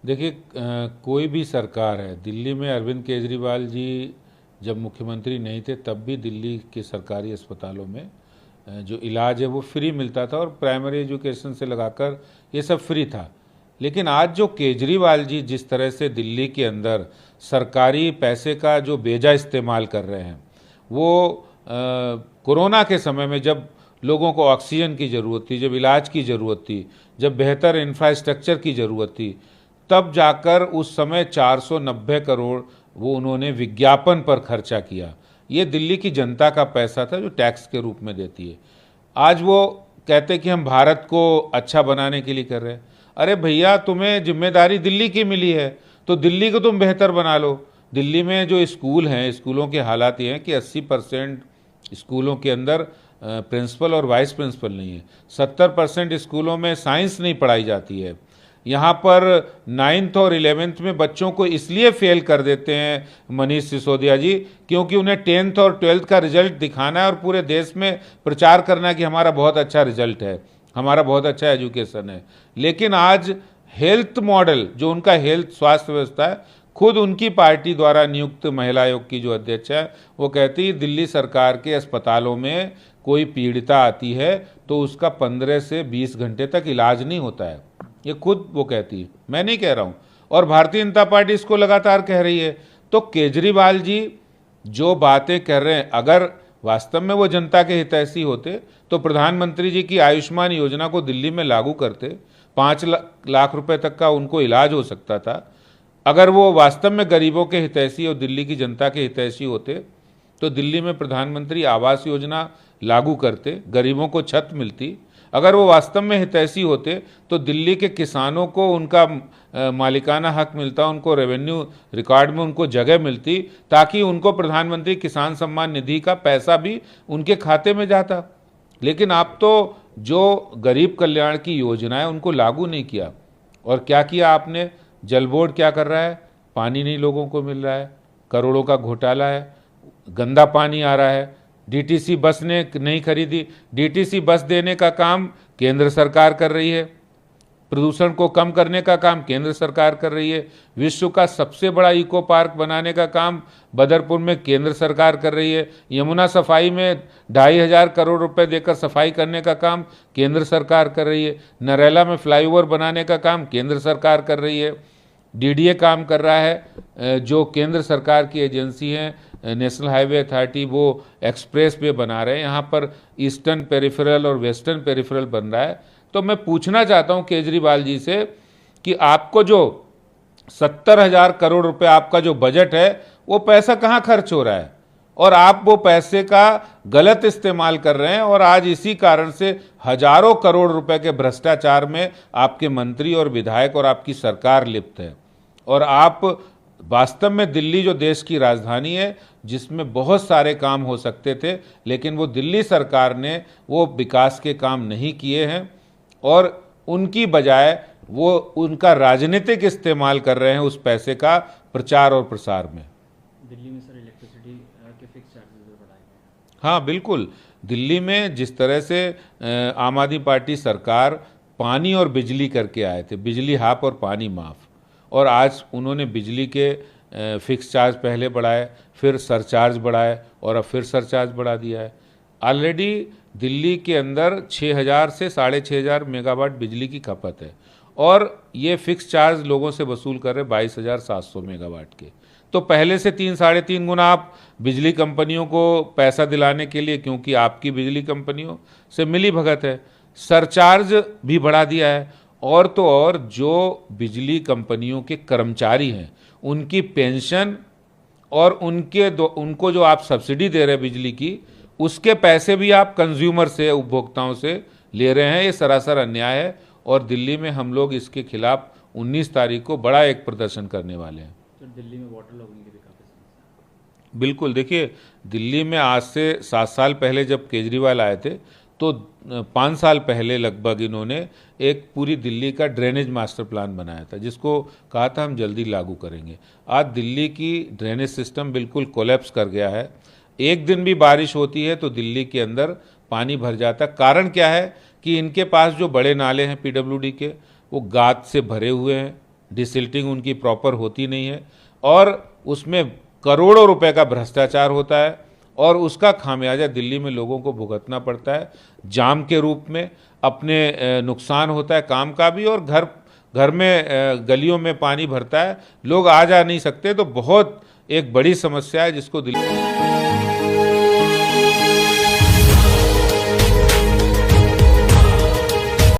देखिए, कोई भी सरकार है, दिल्ली में अरविंद केजरीवाल जी जब मुख्यमंत्री नहीं थे तब भी दिल्ली के सरकारी अस्पतालों में जो इलाज है वो फ्री मिलता था और प्राइमरी एजुकेशन से लगाकर ये सब फ्री था। लेकिन आज जो केजरीवाल जी जिस तरह से दिल्ली के अंदर सरकारी पैसे का जो बेजा इस्तेमाल कर रहे हैं, वो कोरोना के समय में जब लोगों को ऑक्सीजन की ज़रूरत थी, जब इलाज की ज़रूरत थी, जब बेहतर इंफ्रास्ट्रक्चर की ज़रूरत थी, तब जाकर उस समय 490 करोड़ वो उन्होंने विज्ञापन पर खर्चा किया। ये दिल्ली की जनता का पैसा था जो टैक्स के रूप में देती है। आज वो कहते कि हम भारत को अच्छा बनाने के लिए कर रहे हैं। अरे भैया, तुम्हें जिम्मेदारी दिल्ली की मिली है तो दिल्ली को तुम बेहतर बना लो। दिल्ली में जो स्कूल हैं, स्कूलों के हालात ये हैं कि 80% स्कूलों के अंदर प्रिंसिपल और वाइस प्रिंसिपल नहीं है। 70% स्कूलों में साइंस नहीं पढ़ाई जाती है। यहाँ पर 9th और 11th में बच्चों को इसलिए फेल कर देते हैं मनीष सिसोदिया जी, क्योंकि उन्हें 10th और 12th का रिजल्ट दिखाना है और पूरे देश में प्रचार करना है कि हमारा बहुत अच्छा रिजल्ट है, हमारा बहुत अच्छा एजुकेशन है। लेकिन आज हेल्थ मॉडल जो उनका हेल्थ स्वास्थ्य व्यवस्था है, खुद उनकी पार्टी द्वारा नियुक्त महिला आयोग की जो अध्यक्ष है वो कहती है दिल्ली सरकार के अस्पतालों में कोई पीड़िता आती है तो उसका 15 से 20 घंटे तक इलाज नहीं होता है। ये खुद वो कहती है, मैं नहीं कह रहा हूँ। और भारतीय जनता पार्टी इसको लगातार कह रही है। तो केजरीवाल जी जो बातें कर रहे हैं, अगर वास्तव में वो जनता के हितैषी होते तो प्रधानमंत्री जी की आयुष्मान योजना को दिल्ली में लागू करते, 5 लाख रुपए तक का उनको इलाज हो सकता था। अगर वो वास्तव में गरीबों के हितैषी और दिल्ली की जनता के हितैषी होते तो दिल्ली में प्रधानमंत्री आवास योजना लागू करते, गरीबों को छत मिलती। अगर वो वास्तव में हितैषी होते तो दिल्ली के किसानों को उनका मालिकाना हक मिलता, उनको रेवेन्यू रिकॉर्ड में उनको जगह मिलती, ताकि उनको प्रधानमंत्री किसान सम्मान निधि का पैसा भी उनके खाते में जाता। लेकिन आप तो जो गरीब कल्याण की योजना है उनको लागू नहीं किया। और क्या किया आपने? जल बोर्ड क्या कर रहा है? पानी नहीं लोगों को मिल रहा है, करोड़ों का घोटाला है, गंदा पानी आ रहा है। डीटीसी बस ने नहीं खरीदी, डीटीसी बस देने का काम केंद्र सरकार कर रही है। प्रदूषण को कम करने का काम केंद्र सरकार कर रही है। विश्व का सबसे बड़ा इको पार्क बनाने का काम बदरपुर में केंद्र सरकार कर रही है। यमुना सफाई में 2,500 करोड़ रुपए देकर सफाई करने का काम केंद्र सरकार कर रही है। नरेला में फ्लाईओवर बनाने का काम केंद्र सरकार कर रही है। डीडीए काम कर रहा है, जो केंद्र सरकार की एजेंसी है नेशनल हाईवे अथॉरिटी, वो एक्सप्रेस वे बना रहे हैं। यहाँ पर ईस्टर्न पेरिफेरल और वेस्टर्न पेरिफेरल बन रहा है। तो मैं पूछना चाहता हूँ केजरीवाल जी से कि आपको जो 70,000 करोड़ रुपए आपका जो बजट है वो पैसा कहाँ खर्च हो रहा है, और आप वो पैसे का गलत इस्तेमाल कर रहे हैं। और आज इसी कारण से हजारों करोड़ रुपए के भ्रष्टाचार में आपके मंत्री और विधायक और आपकी सरकार लिप्त है। और आप वास्तव में दिल्ली जो देश की राजधानी है, जिसमें बहुत सारे काम हो सकते थे, लेकिन वो दिल्ली सरकार ने वो विकास के काम नहीं किए हैं और उनकी बजाय वो उनका राजनीतिक इस्तेमाल कर रहे हैं उस पैसे का प्रचार और प्रसार में। दिल्ली में सर इलेक्ट्रिसिटी के फिक्स चार्जेस भी बढ़ाए गए हैं। हाँ बिल्कुल, दिल्ली में जिस तरह से आम आदमी पार्टी सरकार पानी और बिजली करके आए थे, बिजली हाफ और पानी माफ, और आज उन्होंने बिजली के फिक्स चार्ज पहले बढ़ाए, फिर सरचार्ज बढ़ाए और अब फिर सरचार्ज बढ़ा दिया है। ऑलरेडी दिल्ली के अंदर 6,000 से 6,500 मेगावाट बिजली की खपत है और ये फिक्स चार्ज लोगों से वसूल कर रहे 22,700 मेगावाट के। तो पहले से 3-3.5 गुना आप बिजली कंपनियों को पैसा दिलाने के लिए, क्योंकि आपकी बिजली कंपनियों से मिली भगत है, सरचार्ज भी बढ़ा दिया है। और तो और जो बिजली कंपनियों के कर्मचारी हैं उनकी पेंशन और उनको जो आप सब्सिडी दे रहे हैं बिजली की, उसके पैसे भी आप कंज्यूमर से, उपभोक्ताओं से ले रहे हैं। ये सरासर अन्याय है और दिल्ली में हम लोग इसके खिलाफ 19 तारीख को बड़ा एक प्रदर्शन करने वाले हैं। तो दिल्ली में वाटर लॉगिंग की भी काफ़ी समस्या है। बिल्कुल, देखिए दिल्ली में आज से 7 साल पहले जब केजरीवाल आए थे तो 5 साल पहले लगभग इन्होंने एक पूरी दिल्ली का ड्रेनेज मास्टर प्लान बनाया था, जिसको कहा था हम जल्दी लागू करेंगे। आज दिल्ली की ड्रेनेज सिस्टम बिल्कुल कोलैप्स कर गया है। एक दिन भी बारिश होती है तो दिल्ली के अंदर पानी भर जाता है। कारण क्या है कि इनके पास जो बड़े नाले हैं पीडब्ल्यूडी के, वो गाद से भरे हुए हैं, डिसिल्टिंग उनकी प्रॉपर होती नहीं है और उसमें करोड़ों रुपए का भ्रष्टाचार होता है और उसका खामियाजा दिल्ली में लोगों को भुगतना पड़ता है जाम के रूप में। अपने नुकसान होता है काम का भी और घर में गलियों में पानी भरता है, लोग आ जा नहीं सकते। तो बहुत एक बड़ी समस्या है जिसको दिल्ली